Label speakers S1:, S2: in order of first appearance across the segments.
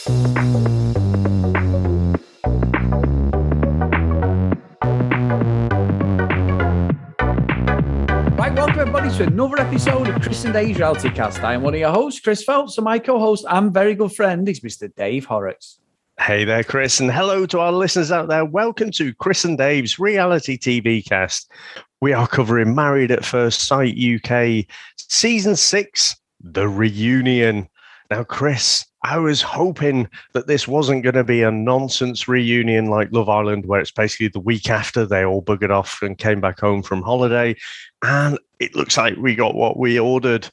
S1: Right, welcome everybody to another episode of Chris and Dave's Reality Cast. I am one of your hosts, Chris Phelps, and my co-host and very good friend is Mr. Dave Horrocks.
S2: Hey there, Chris, and hello to our listeners out there. Welcome to Chris and Dave's Reality TV Cast. We are covering Married at First Sight UK Season 6, The Reunion. Now, Chris, I was hoping that this wasn't going to be a nonsense reunion like Love Island, where it's basically the week after they all buggered off and came back home from holiday. And it looks like we got what we ordered.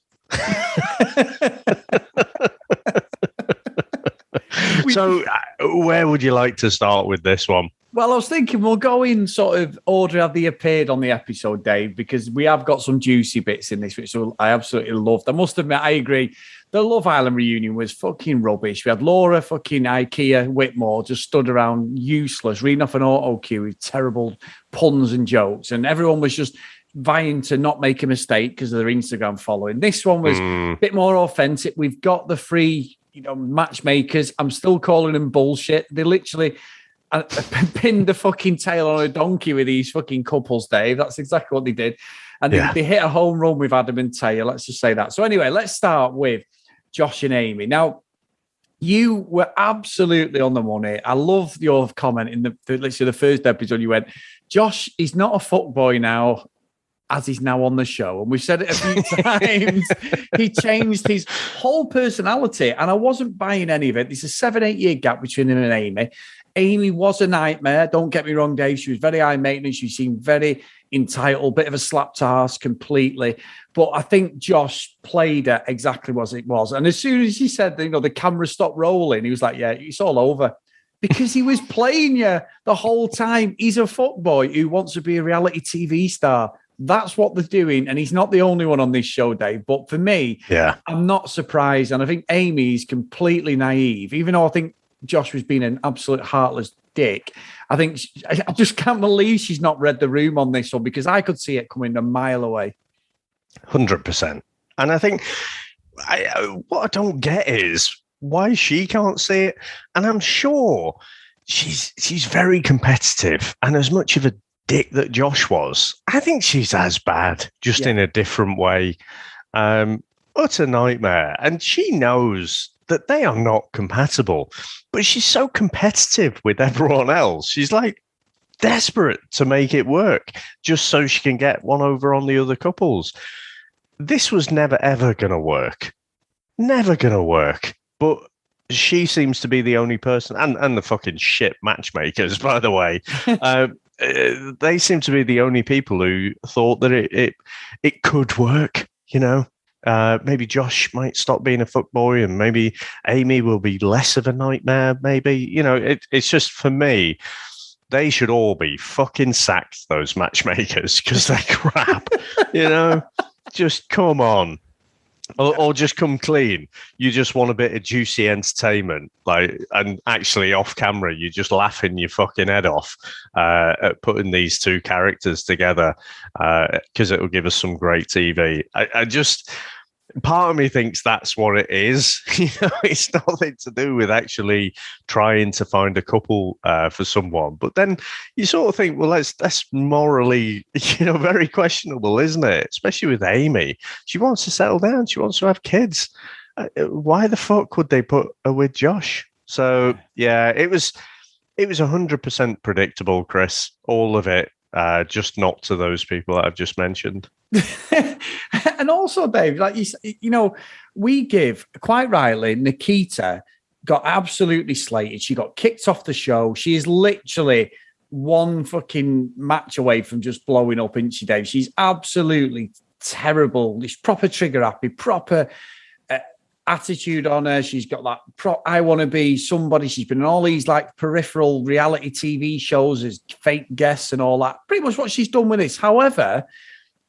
S2: So, where would you like to start with this one?
S1: Well, I was thinking we'll go in sort of order of they appeared on the episode, Dave, because we have got some juicy bits in this, which I absolutely loved. I must admit, I agree. The Love Island reunion was fucking rubbish. We had Laura fucking IKEA Whitmore just stood around useless, reading off an auto cue with terrible puns and jokes, and everyone was just vying to not make a mistake because of their Instagram following. This one was a bit more authentic. We've got the free, matchmakers. I'm still calling them bullshit. They literally pinned the fucking tail on a donkey with these fucking couples, Dave. That's exactly what they did. And they hit a home run with Adam and Taya. Let's just say that. So anyway, let's start with Josh and Amy. Now, you were absolutely on the money. I love your comment in the first episode. You went, Josh is not a fuckboy now, as he's now on the show. And we've said it a few times. He changed his whole personality. And I wasn't buying any of it. There's a 7-8 year gap between him and Amy. Amy was a nightmare. Don't get me wrong, Dave. She was very high maintenance. She seemed very entitled, bit of a slap to arse completely. But I think Josh played her exactly as it was. And as soon as he said, the camera stopped rolling, he was like, yeah, it's all over. Because he was playing you the whole time. He's a fuckboy who wants to be a reality TV star. That's what they're doing. And he's not the only one on this show, Dave. But for me, I'm not surprised. And I think Amy's completely naive, even though I think Josh was being an absolute heartless dick. I just can't believe she's not read the room on this one, because I could see it coming a mile away.
S2: 100%. And I think what I don't get is why she can't see it. And I'm sure she's very competitive, and as much of a dick that Josh was, I think she's as bad, just in a different way. Utter nightmare. And she knows that they are not compatible, but she's so competitive with everyone else. She's like desperate to make it work just so she can get one over on the other couples. This was never, ever going to work. Never going to work. But she seems to be the only person, and the fucking shit matchmakers, by the way. They seem to be the only people who thought that it could work, Maybe Josh might stop being a fuckboy, and maybe Amy will be less of a nightmare. Maybe, it's just, for me, they should all be fucking sacked, those matchmakers, because they're crap, Just come on. Or just come clean. You just want a bit of juicy entertainment, and actually off camera, you're just laughing your fucking head off at putting these two characters together, because it will give us some great TV. Part of me thinks that's what it is. It's nothing to do with actually trying to find a couple for someone. But then you sort of think, well, that's morally, very questionable, isn't it? Especially with Amy. She wants to settle down. She wants to have kids. Why the fuck would they put her with Josh? So, yeah, it was 100% predictable, Chris. All of it. Just not to those people that I've just mentioned.
S1: And also, Dave, like we give, quite rightly, Nikita got absolutely slated. She got kicked off the show. She is literally one fucking match away from just blowing up, isn't she, Dave? She's absolutely terrible. She's proper trigger happy, proper attitude on her. She's got that I want to be somebody. She's been in all these peripheral reality TV shows as fake guests and all that. Pretty much what she's done with this. However,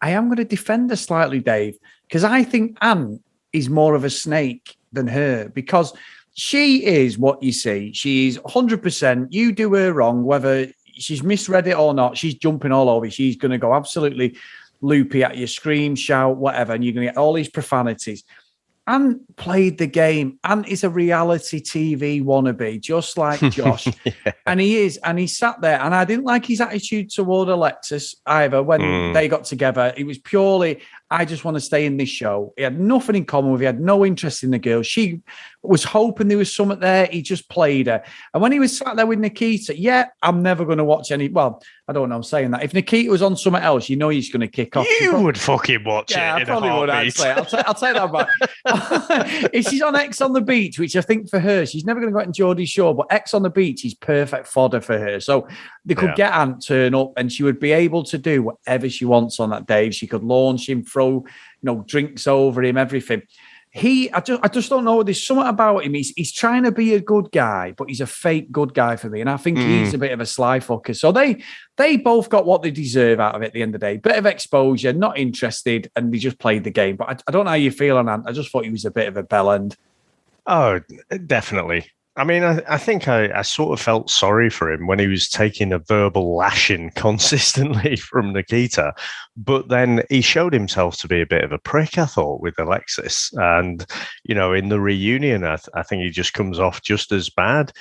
S1: I am going to defend her slightly, Dave, because I think Anne is more of a snake than her, because she is what you see. She's 100%. You do her wrong, whether she's misread it or not, she's jumping all over. She's going to go absolutely loopy at you, scream, shout, whatever, and you're going to get all these profanities. and played the game and is a reality TV wannabe, just like Josh.
S2: Yeah.
S1: And he is. And he sat there. And I didn't like his attitude toward Alexis either when they got together. It was purely, I just want to stay in this show. He had nothing in common with her. He had no interest in the girl. She was hoping there was something there. He just played her. And when he was sat there with Nikita, yeah, I'm never going to watch any. Well, I don't know. I'm saying that. If Nikita was on something else, you know he's going to kick off.
S2: You would fucking watch it.
S1: Yeah, I probably would, actually. I'll take that back. If she's on X on the Beach, which I think for her, she's never going to go out in Geordie's Shore, but X on the Beach is perfect fodder for her. So they could get Ant turn up and she would be able to do whatever she wants on that day. She could launch him, throw, drinks over him, everything. I just don't know. There's something about him. He's trying to be a good guy, but he's a fake good guy for me. And I think he's a bit of a sly fucker. So they both got what they deserve out of it at the end of the day. Bit of exposure, not interested, and they just played the game. But I don't know how you feel on Ant. I just thought he was a bit of a bellend.
S2: Oh, definitely. I mean, I think I sort of felt sorry for him when he was taking a verbal lashing consistently from Nikita. But then he showed himself to be a bit of a prick, I thought, with Alexis. And, in the reunion, I think he just comes off just as bad.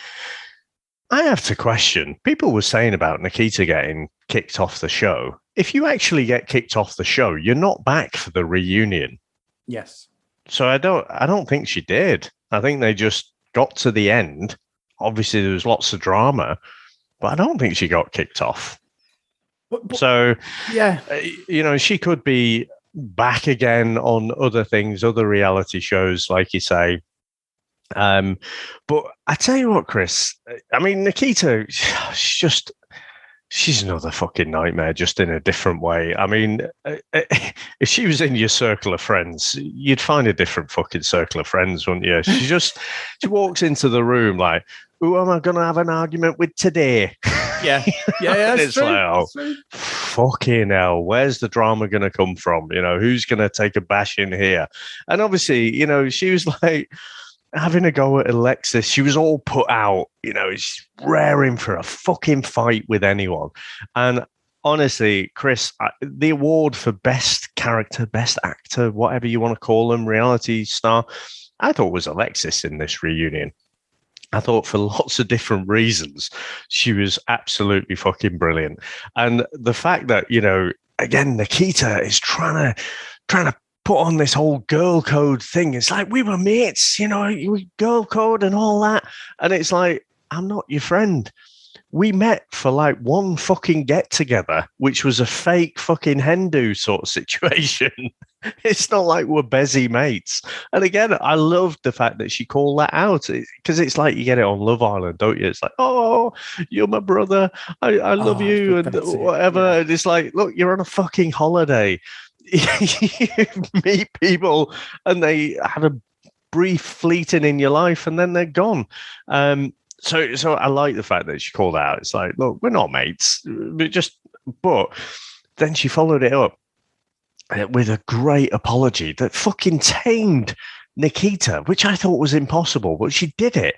S2: I have to question. People were saying about Nikita getting kicked off the show. If you actually get kicked off the show, you're not back for the reunion.
S1: Yes.
S2: So I don't think she did. I think they just got to the end. Obviously, there was lots of drama, but I don't think she got kicked off. But so,
S1: yeah,
S2: she could be back again on other things, other reality shows, like you say. But I tell you what, Chris, I mean, Nikita, she's another fucking nightmare, just in a different way. I mean, if she was in your circle of friends, you'd find a different fucking circle of friends, wouldn't you? She walks into the room like, who am I going to have an argument with today?
S1: Yeah. Yeah,
S2: it's
S1: true.
S2: like, fucking hell, where's the drama going to come from? Who's going to take a bash in here? And obviously, she was like, having a go at Alexis, she was all put out, she's raring for a fucking fight with anyone. And honestly, Chris, the award for best character, best actor, whatever you want to call them, reality star, I thought was Alexis in this reunion. I thought for lots of different reasons, she was absolutely fucking brilliant. And the fact that, again, Nikita is trying to put on this whole girl code thing. It's like, we were mates, girl code and all that. And it's like, I'm not your friend. We met for like one fucking get together, which was a fake fucking Hindu sort of situation. It's not like we're busy mates. And again, I loved the fact that she called that out, because it's like you get it on Love Island, don't you? It's like, oh, you're my brother. I love you and whatever. Yeah. And it's like, look, you're on a fucking holiday. You meet people and they have a brief fleeting in your life and then they're gone. So I like the fact that she called out. It's like, look, we're not mates, but then she followed it up with a great apology that fucking tamed Nikita, which I thought was impossible, but she did it.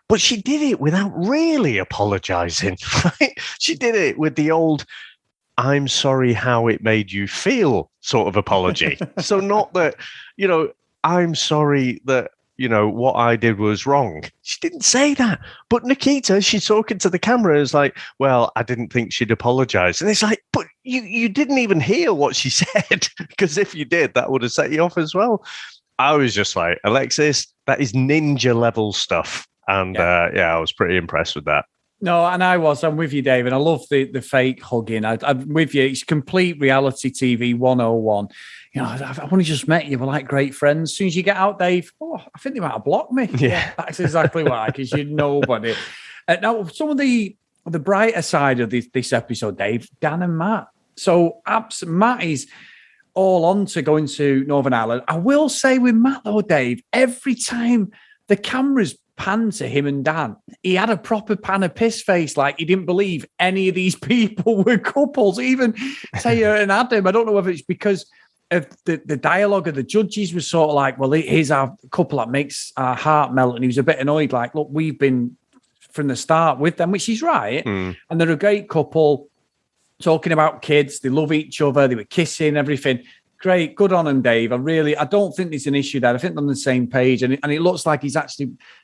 S2: But she did it without really apologizing, right? She did it with the old, I'm sorry how it made you feel sort of apology. So not that, I'm sorry that, what I did was wrong. She didn't say that. But Nikita, she's talking to the camera, is like, well, I didn't think she'd apologize. And it's like, but you didn't even hear what she said, because if you did, that would have set you off as well. I was just like, Alexis, that is ninja level stuff. And I was pretty impressed with that.
S1: No, and I'm with you, David. I love the fake hugging. I'm with you. It's complete reality TV 101. I've only just met you. We're like great friends. As soon as you get out, Dave, I think they might have blocked me. Yeah, that's exactly why, because you're nobody. Now, some of the brighter side of this episode, Dave, Dan and Matt. So Matt is all on to going to Northern Ireland. I will say with Matt, though, Dave, every time the cameras pan to him and Dan, he had a proper pan of piss face, like he didn't believe any of these people were couples. Even Taya and Adam, I don't know whether it's because of the dialogue of the judges was sort of like, well, here's our couple that makes our heart melt. And he was a bit annoyed, like, look, we've been from the start with them, which is right. And they're a great couple, talking about kids. They love each other. They were kissing, everything. Great, good on him, Dave. I don't think there's an issue there. I think they're on the same page, and it looks like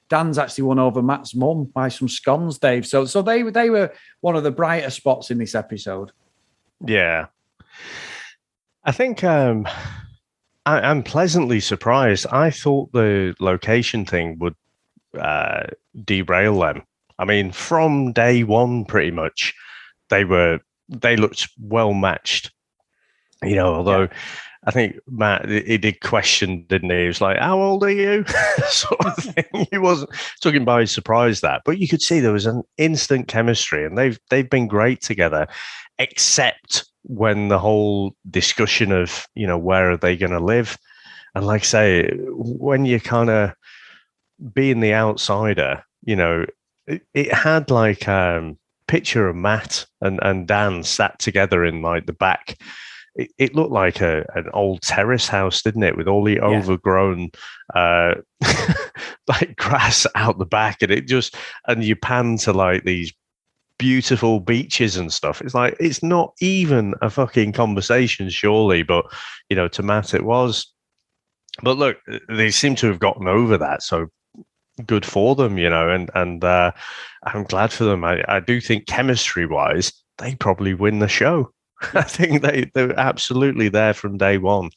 S1: Dan's actually won over Matt's mum by some scones, Dave. So they were one of the brighter spots in this episode.
S2: Yeah, I think I'm pleasantly surprised. I thought the location thing would derail them. I mean, from day one, pretty much, they looked well matched. Although I think Matt, he did question, didn't he? He was like, "How old are you?" sort of thing. He wasn't took him by surprise that, but you could see there was an instant chemistry, and they've been great together, except when the whole discussion of where are they going to live, and like I say, when you kind of being the outsider, it had like picture of Matt and Dan sat together in like the back. It looked like an old terrace house, didn't it? With all the overgrown like grass out the back, and you pan to like these beautiful beaches and stuff. It's like it's not even a fucking conversation, surely, but to Matt it was. But look, they seem to have gotten over that, so good for them, and I'm glad for them. I do think chemistry wise, they probably win the show. I think they're absolutely there from day one.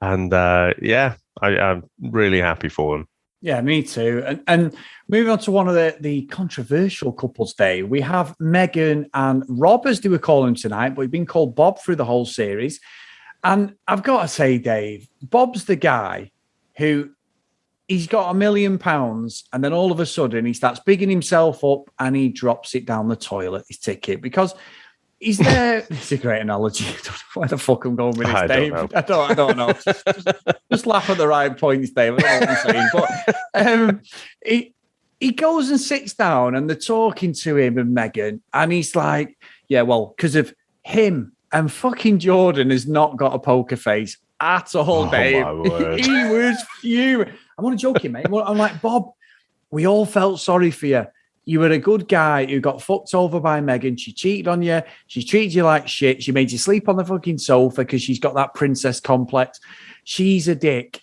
S2: And I'm really happy for them.
S1: Yeah, me too. And moving on to one of the controversial couples, Day, we have Megan and Rob, as they were calling him tonight, but he's been called Bob through the whole series. And I've got to say, Dave, Bob's the guy who he's got £1 million, and then all of a sudden he starts bigging himself up and he drops it down the toilet, his ticket, because he's there. It's a great analogy. I don't know where the fuck I'm going with this, Dave. I don't know. Just laugh at the right points, Dave. I don't know what I'm saying. But he goes and sits down and they're talking to him and Megan. And he's like, yeah, well, because of him, and fucking Jordan has not got a poker face at all, Dave. He was fuming. I'm only joking, mate. I'm like, Bob, we all felt sorry for you. You were a good guy who got fucked over by Megan. She cheated on you. She treated you like shit. She made you sleep on the fucking sofa because she's got that princess complex. She's a dick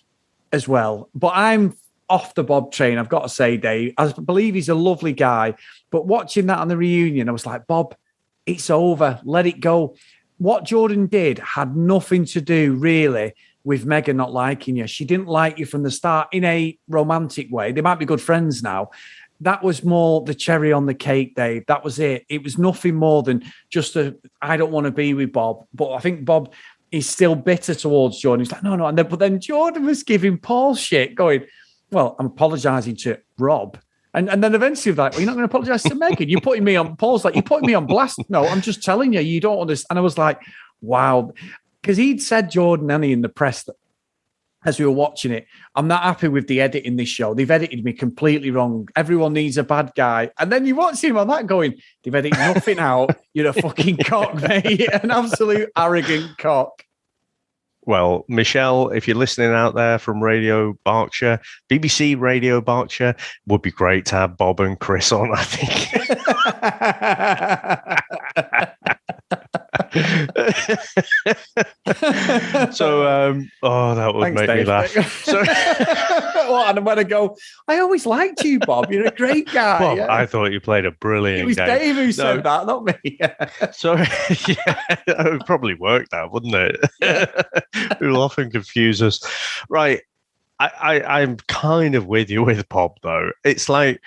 S1: as well. But I'm off the Bob train, I've got to say, Dave. I believe he's a lovely guy. But watching that on the reunion, I was like, Bob, it's over. Let it go. What Jordan did had nothing to do, really, with Megan not liking you. She didn't like you from the start in a romantic way. They might be good friends now. That was more the cherry on the cake, Dave. That was it. It was nothing more than just I don't want to be with Bob. But I think Bob is still bitter towards Jordan. He's like, no. But then Jordan was giving Paul shit, going, well, I'm apologising to Rob. And then eventually like, well, you're not going to apologise to Megan. You're putting me on, Paul's like, you're putting me on blast. No, I'm just telling you, you don't understand. And I was like, wow. Because he'd said, Jordan, Annie, in the press that, as we were watching it, I'm not happy with the edit in this show. They've edited me completely wrong. Everyone needs a bad guy. And then you watch him on that going, they've edited nothing out. You're a fucking cock, mate. An absolute arrogant cock.
S2: Well, Michelle, if you're listening out there from Radio Berkshire, BBC Radio Berkshire, would be great to have Bob and Chris on, I think. So, that would
S1: Thanks,
S2: make
S1: Dave.
S2: me laugh. So,
S1: and I'm going to go, I always liked you, Bob. You're a great guy.
S2: Bob,
S1: yeah.
S2: I thought you played a brilliant
S1: It was
S2: game.
S1: Dave who said that, not me.
S2: So, yeah, it would probably work that, wouldn't it? It will often confuse us. Right. I'm kind of with you with Bob, though. It's like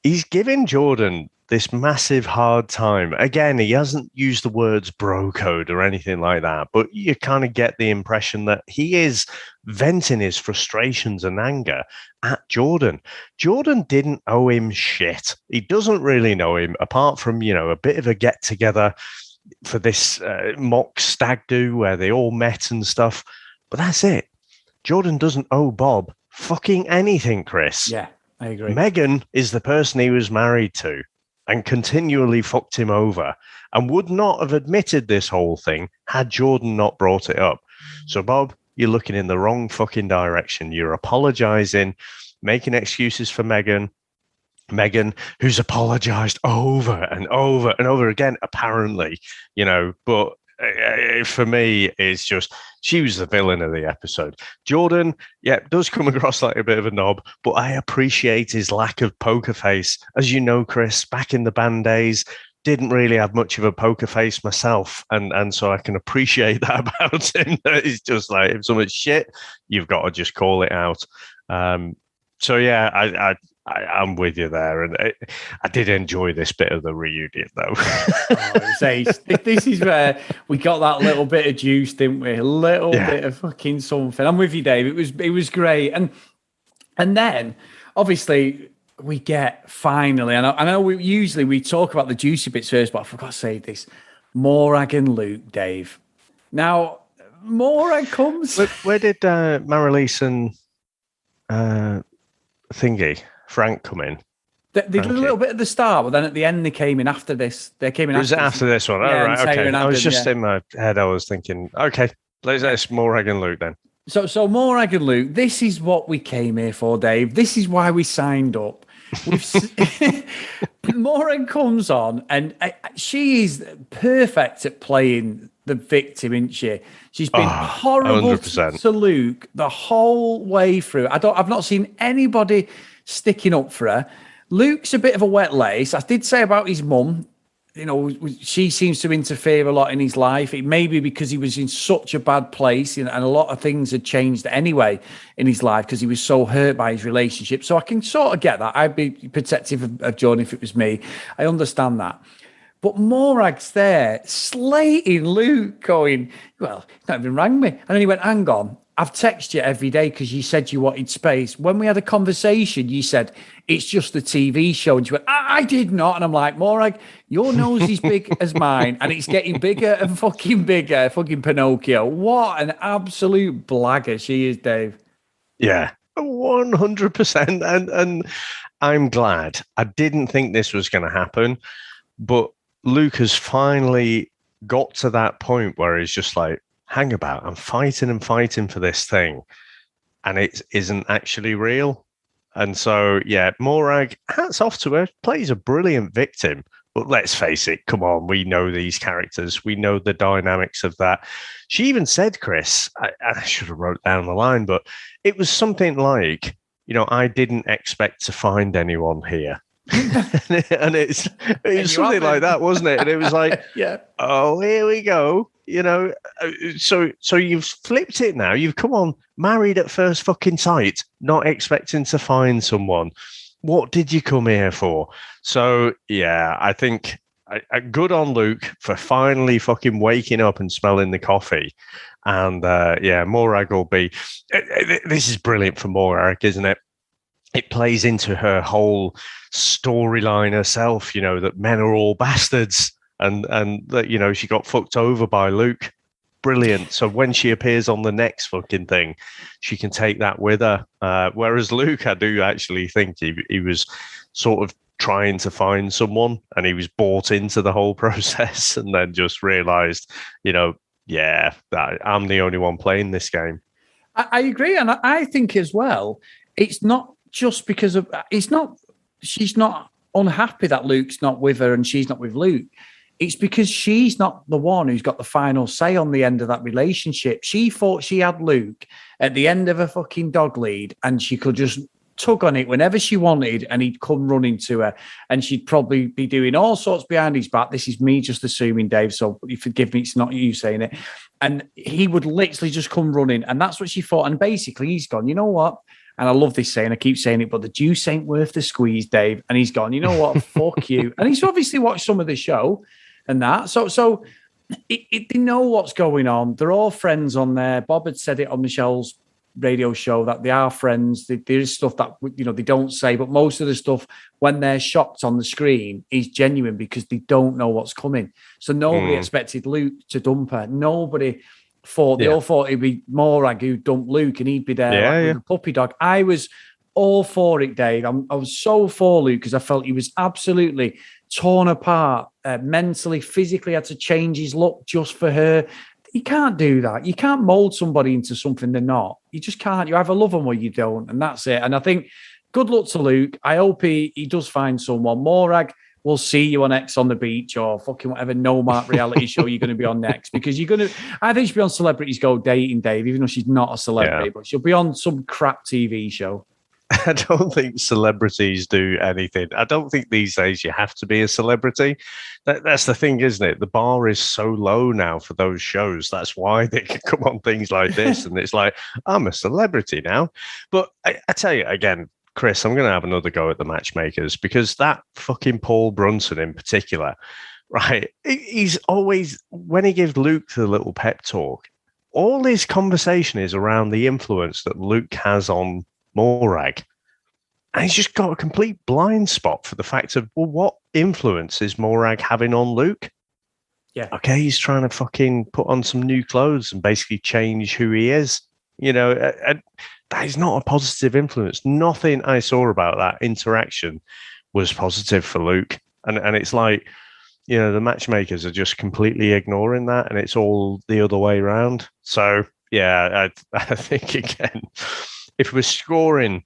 S2: he's giving Jordan this massive hard time. Again, he hasn't used the words bro code or anything like that, but you kind of get the impression that he is venting his frustrations and anger at Jordan. Jordan didn't owe him shit. He doesn't really know him, apart from, a bit of a get-together for this mock stag do where they all met and stuff. But that's it. Jordan doesn't owe Bob fucking anything, Chris.
S1: Yeah, I agree.
S2: Megan is the person he was married to and continually fucked him over and would not have admitted this whole thing had Jordan not brought it up. So, Bob, you're looking in the wrong fucking direction. You're apologizing, making excuses for Megan, who's apologized over and over and over again, apparently, but for me, it's just she was the villain of the episode. Jordan, does come across like a bit of a knob, but I appreciate his lack of poker face. As you know, Chris, back in the band days, didn't really have much of a poker face myself, and so I can appreciate that about him. It's just like, if someone's shit, you've got to just call it out. So yeah, I'm with you there, and I did enjoy this bit of the reunion, though.
S1: This is where we got that little bit of juice, didn't we? A little bit of fucking something. I'm with you, Dave. It was great, and then obviously we get finally. And I know we talk about the juicy bits first, but I forgot to say this: Morag and Luke, Dave. Now Morag comes.
S2: Where did Marilise and Frank come in?
S1: They did a little bit at the start, but then at the end they came in after this. They came in.
S2: Was it after this one?
S1: Yeah,
S2: oh, right, okay.
S1: Adam,
S2: I was just in my head. I was thinking, okay, let's Morag and Luke then.
S1: So Morag and Luke, this is what we came here for, Dave. This is why we signed up. Morag comes on, and she is perfect at playing the victim, isn't she? She's been horrible to Luke the whole way through. I've not seen anybody sticking up for her. Luke's a bit of a wet lace. I did say about his mum. You know, she seems to interfere a lot in his life. It may be because he was in such a bad place, and a lot of things had changed anyway in his life because he was so hurt by his relationship. So I can sort of get that. I'd be protective of John if it was me. I understand that. But Morag's there slating Luke, going, well, he's not even rang me. And then he went, hang on, I've texted you every day because you said you wanted space. When we had a conversation, you said, it's just a TV show. And she went, I did not. And I'm like, Morag, your nose is big as mine, and it's getting bigger and fucking bigger, fucking Pinocchio. What an absolute blagger she is, Dave.
S2: Yeah, 100%. And I'm glad. I didn't think this was going to happen, but Luke has finally got to that point where he's just like, hang about, I'm fighting for this thing, and it isn't actually real. And so, yeah, Morag, hats off to her, plays a brilliant victim. But let's face it, come on, we know these characters. We know the dynamics of that. She even said, Chris, I should have wrote down the line, but it was something like, I didn't expect to find anyone here. and it's something like that, wasn't it? And it was like, oh, here we go. So you've flipped it now. You've come on, married at first fucking sight, not expecting to find someone. What did you come here for? So, yeah, I think good on Luke for finally fucking waking up and smelling the coffee. And, Morag will be... This is brilliant for Morag, isn't it? It plays into her whole storyline herself, that men are all bastards. And that, she got fucked over by Luke. Brilliant. So when she appears on the next fucking thing, she can take that with her. Whereas Luke, I do actually think he was sort of trying to find someone, and he was bought into the whole process, and then just realized, that I'm the only one playing this game.
S1: I agree. And I think as well, it's not just because of, she's not unhappy that Luke's not with her and she's not with Luke. It's because she's not the one who's got the final say on the end of that relationship. She thought she had Luke at the end of a fucking dog lead, and she could just tug on it whenever she wanted, and he'd come running to her, and she'd probably be doing all sorts behind his back. This is me just assuming, Dave, so you forgive me, it's not you saying it. And he would literally just come running, and that's what she thought. And basically he's gone, you know what? And I love this saying, I keep saying it, but the juice ain't worth the squeeze, Dave. And he's gone, you know what? Fuck you. And he's obviously watched some of the show and that. So they know what's going on. They're all friends on there. Bob had said it on Michelle's radio show that they are friends. There is stuff that, they don't say, but most of the stuff when they're shocked on the screen is genuine because they don't know what's coming. So nobody expected Luke to dump her. Nobody thought, they all thought it'd be Morag who dumped Luke and he'd be there with a puppy dog. I was all for it, Dave. I was so for Luke because I felt he was absolutely torn apart mentally, physically, had to change his look just for her. You can't do that. You can't mold somebody into something they're not. You just can't. You either love them or you don't, and that's it. And I think good luck to Luke. I hope he does find someone. Morag, we'll see you on X on the Beach or fucking whatever no-mark reality show you're going to be on next. Because I think she'll be on Celebrities Go Dating, Dave, even though she's not a celebrity, but she'll be on some crap TV show.
S2: I don't think celebrities do anything. I don't think these days you have to be a celebrity. That's the thing, isn't it? The bar is so low now for those shows. That's why they can come on things like this. And it's like, I'm a celebrity now. But I tell you, again, Chris, I'm going to have another go at the matchmakers because that fucking Paul Brunson in particular, right? He's always, when he gives Luke the little pep talk, all his conversation is around the influence that Luke has on Morag. And he's just got a complete blind spot for the fact of, well, what influence is Morag having on Luke?
S1: Yeah.
S2: Okay, he's trying to fucking put on some new clothes and basically change who he is. And that is not a positive influence. Nothing I saw about that interaction was positive for Luke. And it's like, the matchmakers are just completely ignoring that, and it's all the other way around. So, yeah, I think, again, if we're scoring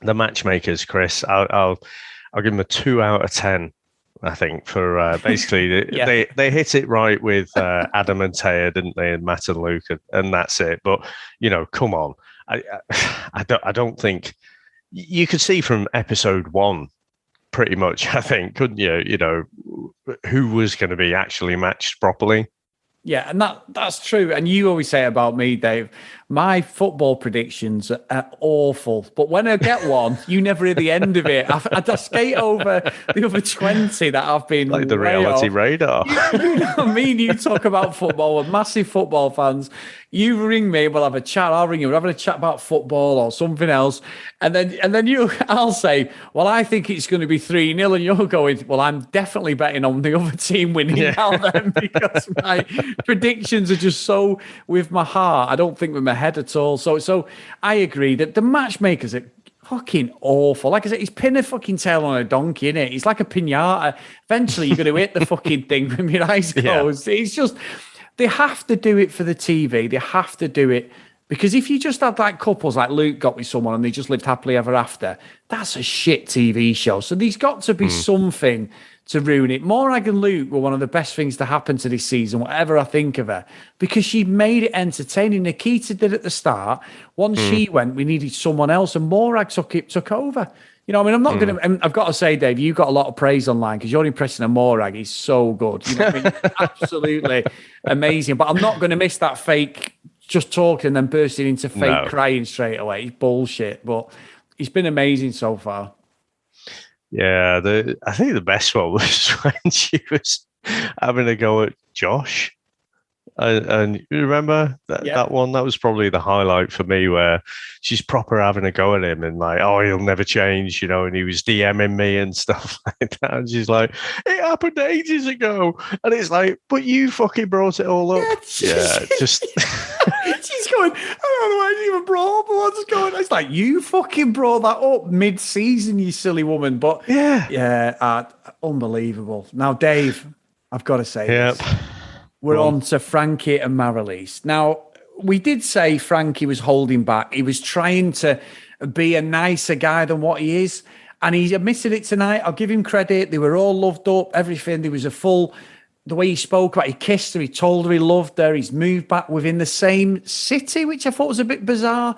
S2: the matchmakers, Chris, I'll give them a 2 out of 10. I think for basically they hit it right with Adam and Taya, didn't they, and Matt and Luke, and that's it. But come on, I don't think you could see from episode 1 pretty much. I think, couldn't you? Who was going to be actually matched properly.
S1: Yeah, and that's true. And you always say about me, Dave, my football predictions are awful. But when I get one, you never hear the end of it. I skate over the other 20 that I've been
S2: like the reality radar.
S1: You know what I mean? You talk about football. We're massive football fans. You ring me, we'll have a chat. I'll ring you. We're having a chat about football or something else. And then I'll say, well, I think it's going to be 3-0. And you're going, well, I'm definitely betting on the other team winning now then, because my predictions are just so with my heart. I don't think with my head at all. So I agree that the matchmakers are fucking awful. Like I said, he's pinning a fucking tail on a donkey, innit? He's like a piñata. Eventually, you're going to hit the fucking thing when your eyes closed. Yeah. It's just... They have to do it for the TV. They have to do it because if you just had like couples like Luke got with someone and they just lived happily ever after, that's a shit TV show. So there's got to be something to ruin it. Morag and Luke were one of the best things to happen to this season, whatever I think of her, because she made it entertaining. Nikita did at the start. Once she went, we needed someone else, and Morag took over. I'm not going to... I've got to say, Dave, you got a lot of praise online because your impression of Morag is so good. Absolutely amazing. But I'm not going to miss that fake just talking and then bursting into fake crying straight away. It's bullshit. But it's been amazing so far.
S2: Yeah, I think the best one was when she was having a go at Josh. And you remember that one? That was probably the highlight for me, where she's proper having a go at him and like, oh, he'll never change, and he was DMing me and stuff like that. And she's like, it happened ages ago. And it's like, but you fucking brought it all up. Yeah, just...
S1: She's going, I don't know why you even brought up what's going on. It's like, you fucking brought that up mid-season, you silly woman. But unbelievable. Now, Dave, I've got to say this. We're on to Frankie and Maralise. Now, we did say Frankie was holding back. He was trying to be a nicer guy than what he is. And he admitted it tonight. I'll give him credit. They were all loved up, everything. There was the way he spoke about, he kissed her, he told her he loved her. He's moved back within the same city, which I thought was a bit bizarre.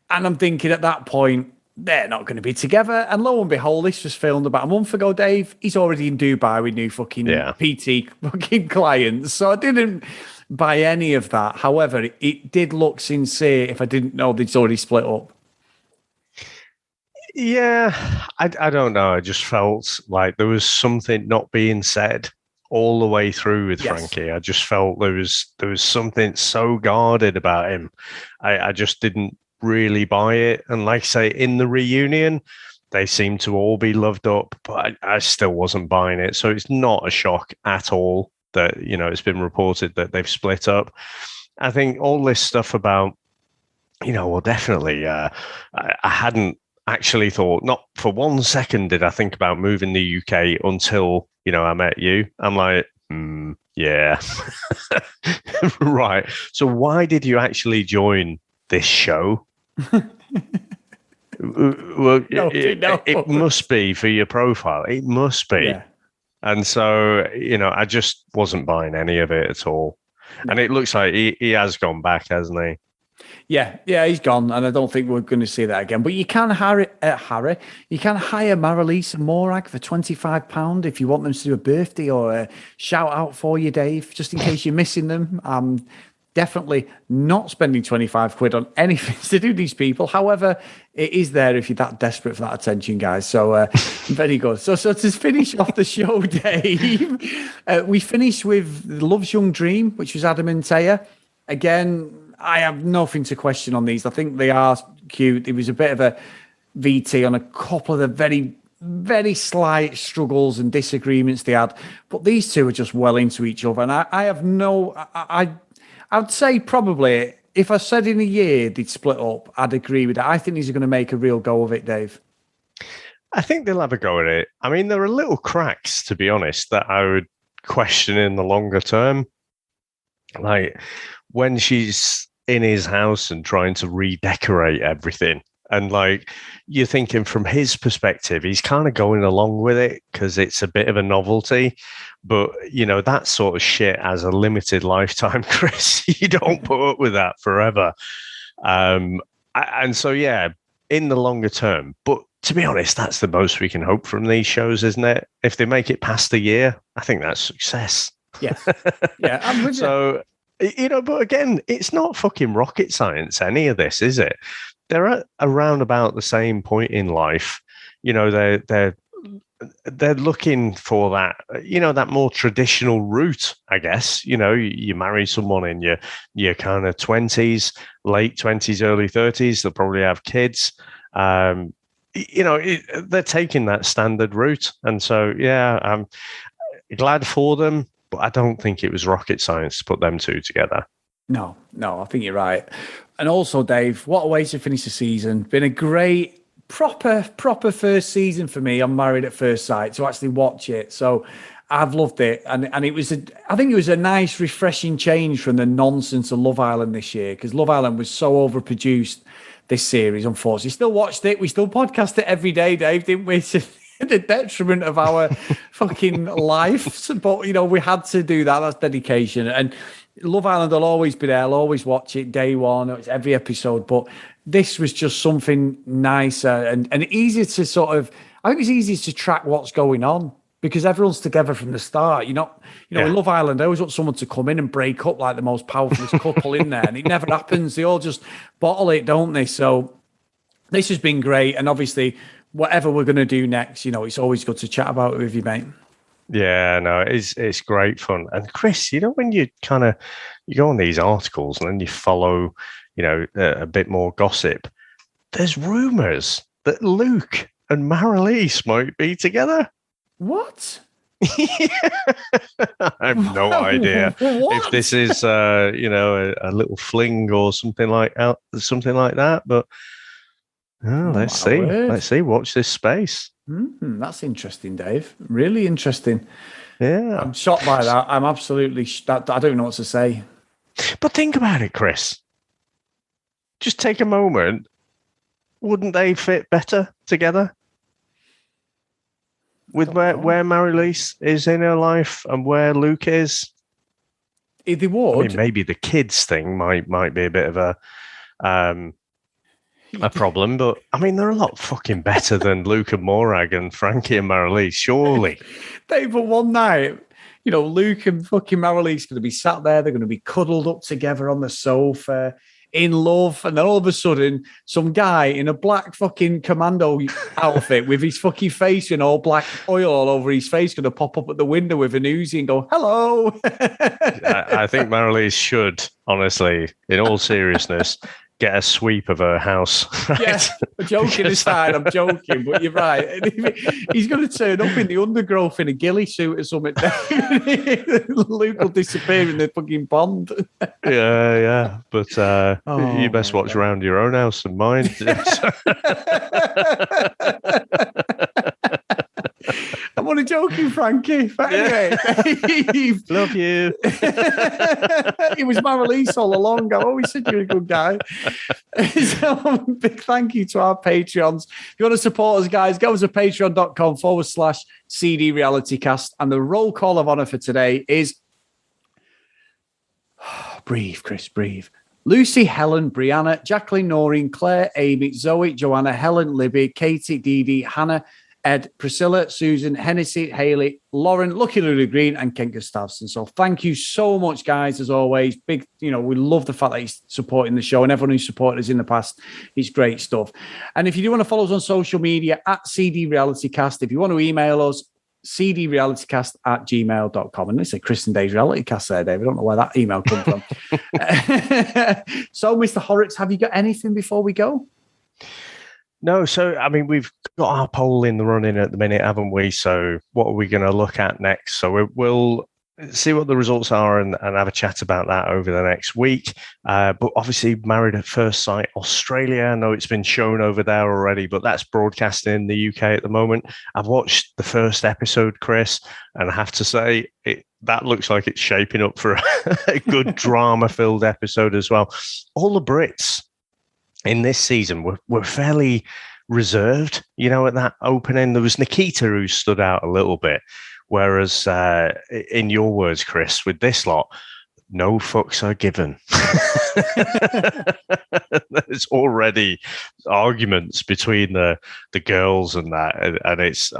S1: And I'm thinking at that point, they're not going to be together. And lo and behold, this was filmed about a month ago, Dave. He's already in Dubai with new fucking PT fucking clients. So I didn't buy any of that. However, it did look sincere if I didn't know they'd already split up.
S2: Yeah, I don't know. I just felt like there was something not being said all the way through with Frankie. I just felt there was something so guarded about him. I just didn't really buy it. And like I say, in the reunion, they seem to all be loved up, but I still wasn't buying it. So it's not a shock at all that, it's been reported that they've split up. I think all this stuff about, definitely, I hadn't actually thought, not for 1 second did I think about moving the UK until, I met you. I'm like, yeah. Right. So why did you actually join this show? Well, it must be for your profile. It must be. And so, I just wasn't buying any of it at all. No. And it looks like he has gone back, hasn't he?
S1: Yeah, he's gone, and I don't think we're going to see that again. But you can hire Maralise and Morag for £25 if you want them to do a birthday or a shout out for you, Dave, just in case you're missing them. Definitely not spending 25 quid on anything to do these people. However, it is there if you're that desperate for that attention, guys. So very good. So to finish off the show, Dave, we finished with Love's Young Dream, which was Adam and Taya. Again, I have nothing to question on these. I think they are cute. It was a bit of a VT on a couple of the very, very slight struggles and disagreements they had. But these two are just well into each other. And I'd say probably if I said in a year they'd split up, I'd agree with that. I think these are going to make a real go of it, Dave.
S2: I think they'll have a go at it. I mean, there are little cracks, to be honest, that I would question in the longer term. Like when she's in his house and trying to redecorate everything. And like you're thinking from his perspective, he's kind of going along with it because it's a bit of a novelty. But, that sort of shit has a limited lifetime, Chris. You don't put up with that forever. And so, yeah, in the longer term. But to be honest, that's the most we can hope from these shows, isn't it? If they make it past a year, I think that's success.
S1: Yes. Yeah, I'm with you.
S2: So, but again, it's not fucking rocket science, any of this, is it? They're at around about the same point in life. They're looking for that, that more traditional route, I guess. You marry someone in your kind of 20s, late 20s, early 30s. They'll probably have kids. They're taking that standard route. And so, yeah, I'm glad for them. But I don't think it was rocket science to put them two together.
S1: No, I think you're right. And also, Dave, what a way to finish the season. Been a great, proper first season for me on Married at First Sight to actually watch it. So I've loved it. And I think it was a nice, refreshing change from the nonsense of Love Island this year, because Love Island was so overproduced this series, unfortunately. Still watched it. We still podcast it every day, Dave, didn't we? The detriment of our fucking lives, but we had to do that. That's dedication. And Love Island will always be there. I'll always watch it day one. It's every episode. But this was just something nicer and easier to sort of. I think it's easier to track what's going on because everyone's together from the start. In Love Island, I always want someone to come in and break up like the most powerful couple in there, and it never happens. They all just bottle it, don't they? So this has been great, and obviously, whatever we're going to do next, it's always good to chat about it with you, mate.
S2: Yeah, no, it's great fun. And Chris, when you go on these articles and then you follow, a bit more gossip, there's rumors that Luke and Maralise might be together.
S1: What?
S2: I have no idea if this is, a little fling or something like that, but. Oh, let's see. Word. Let's see. Watch this space.
S1: That's interesting, Dave. Really interesting.
S2: Yeah.
S1: I'm shocked by that. I'm absolutely... I don't know what to say.
S2: But think about it, Chris. Just take a moment. Wouldn't they fit better together? With where Maralise is in her life and where Luke is?
S1: They would.
S2: I mean, maybe the kids thing might be a bit of a problem, but I mean, they're a lot fucking better than Luke and Morag and Frankie and Maralise, surely.
S1: Dave, but one night, Luke and fucking Maralise going to be sat there, they're going to be cuddled up together on the sofa, in love, and then all of a sudden, some guy in a black fucking commando outfit with his fucking face and all black oil all over his face going to pop up at the window with an Uzi and go, hello.
S2: I think Maralise should, honestly, in all seriousness, get a sweep of her house. Right?
S1: Yeah, joking aside, I'm joking, but you're right. He's going to turn up in the undergrowth in a ghillie suit or something. Luke will disappear in the fucking pond.
S2: Yeah. But you best watch around your own house and mine. I
S1: want to joking, Frankie. But anyway, Dave,
S2: love you.
S1: It was my release all along. I always said you're a good guy. So big thank you to our Patreons. If you want to support us, guys, go to patreon.com/CD RealityCast. And the roll call of honor for today is breathe, Chris, breathe. Lucy, Helen, Brianna, Jacqueline, Noreen, Claire, Amy, Zoe, Joanna, Helen, Libby, Katie, Dee Dee, Hannah, Ed, Priscilla, Susan, Hennessy, Haley, Lauren, Lucky Lulu Green, and Ken Gustafson. So thank you so much, guys, as always. Big, we love the fact that he's supporting the show, and everyone who's supported us in the past. It's great stuff. And if you do want to follow us on social media, at CD RealityCast, if you want to email us, cdrealitycast@gmail.com. And they say Chris and Dave's Reality Cast there, Dave. I don't know where that email comes from. So, Mr. Horrocks, have you got anything before we go?
S2: No, so, I mean, we've got our poll in the running at the minute, haven't we? So what are we going to look at next? So we'll see what the results are and have a chat about that over the next week. But obviously, Married at First Sight Australia, I know it's been shown over there already, but that's broadcasting in the UK at the moment. I've watched the first episode, Chris, and I have to say, that looks like it's shaping up for a good drama-filled episode as well. All the Brits in this season were fairly reserved, at that opening. There was Nikita who stood out a little bit. Whereas, in your words, Chris, with this lot, no fucks are given. There's already arguments between the girls and that, and it's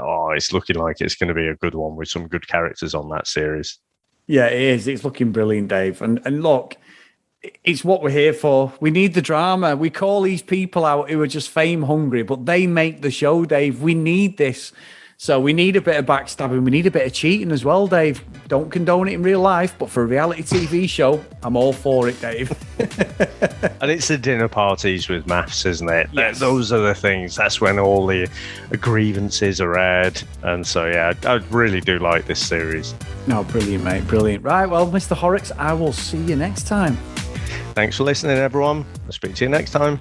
S2: looking like it's going to be a good one with some good characters on that series. Yeah, it is. It's looking brilliant, Dave. And look, it's what we're here for. We need the drama. We call these people out who are just fame hungry, but they make the show, Dave. We need this. So we need a bit of backstabbing. We need a bit of cheating as well, Dave. Don't condone it in real life, but for a reality TV show, I'm all for it, Dave. And it's the dinner parties with MAFS, isn't it? Yes. Those are the things. That's when all the grievances are aired. And so, yeah, I really do like this series. No, brilliant, mate. Brilliant. Right, well, Mr. Horrocks, I will see you next time. Thanks for listening, everyone. I'll speak to you next time.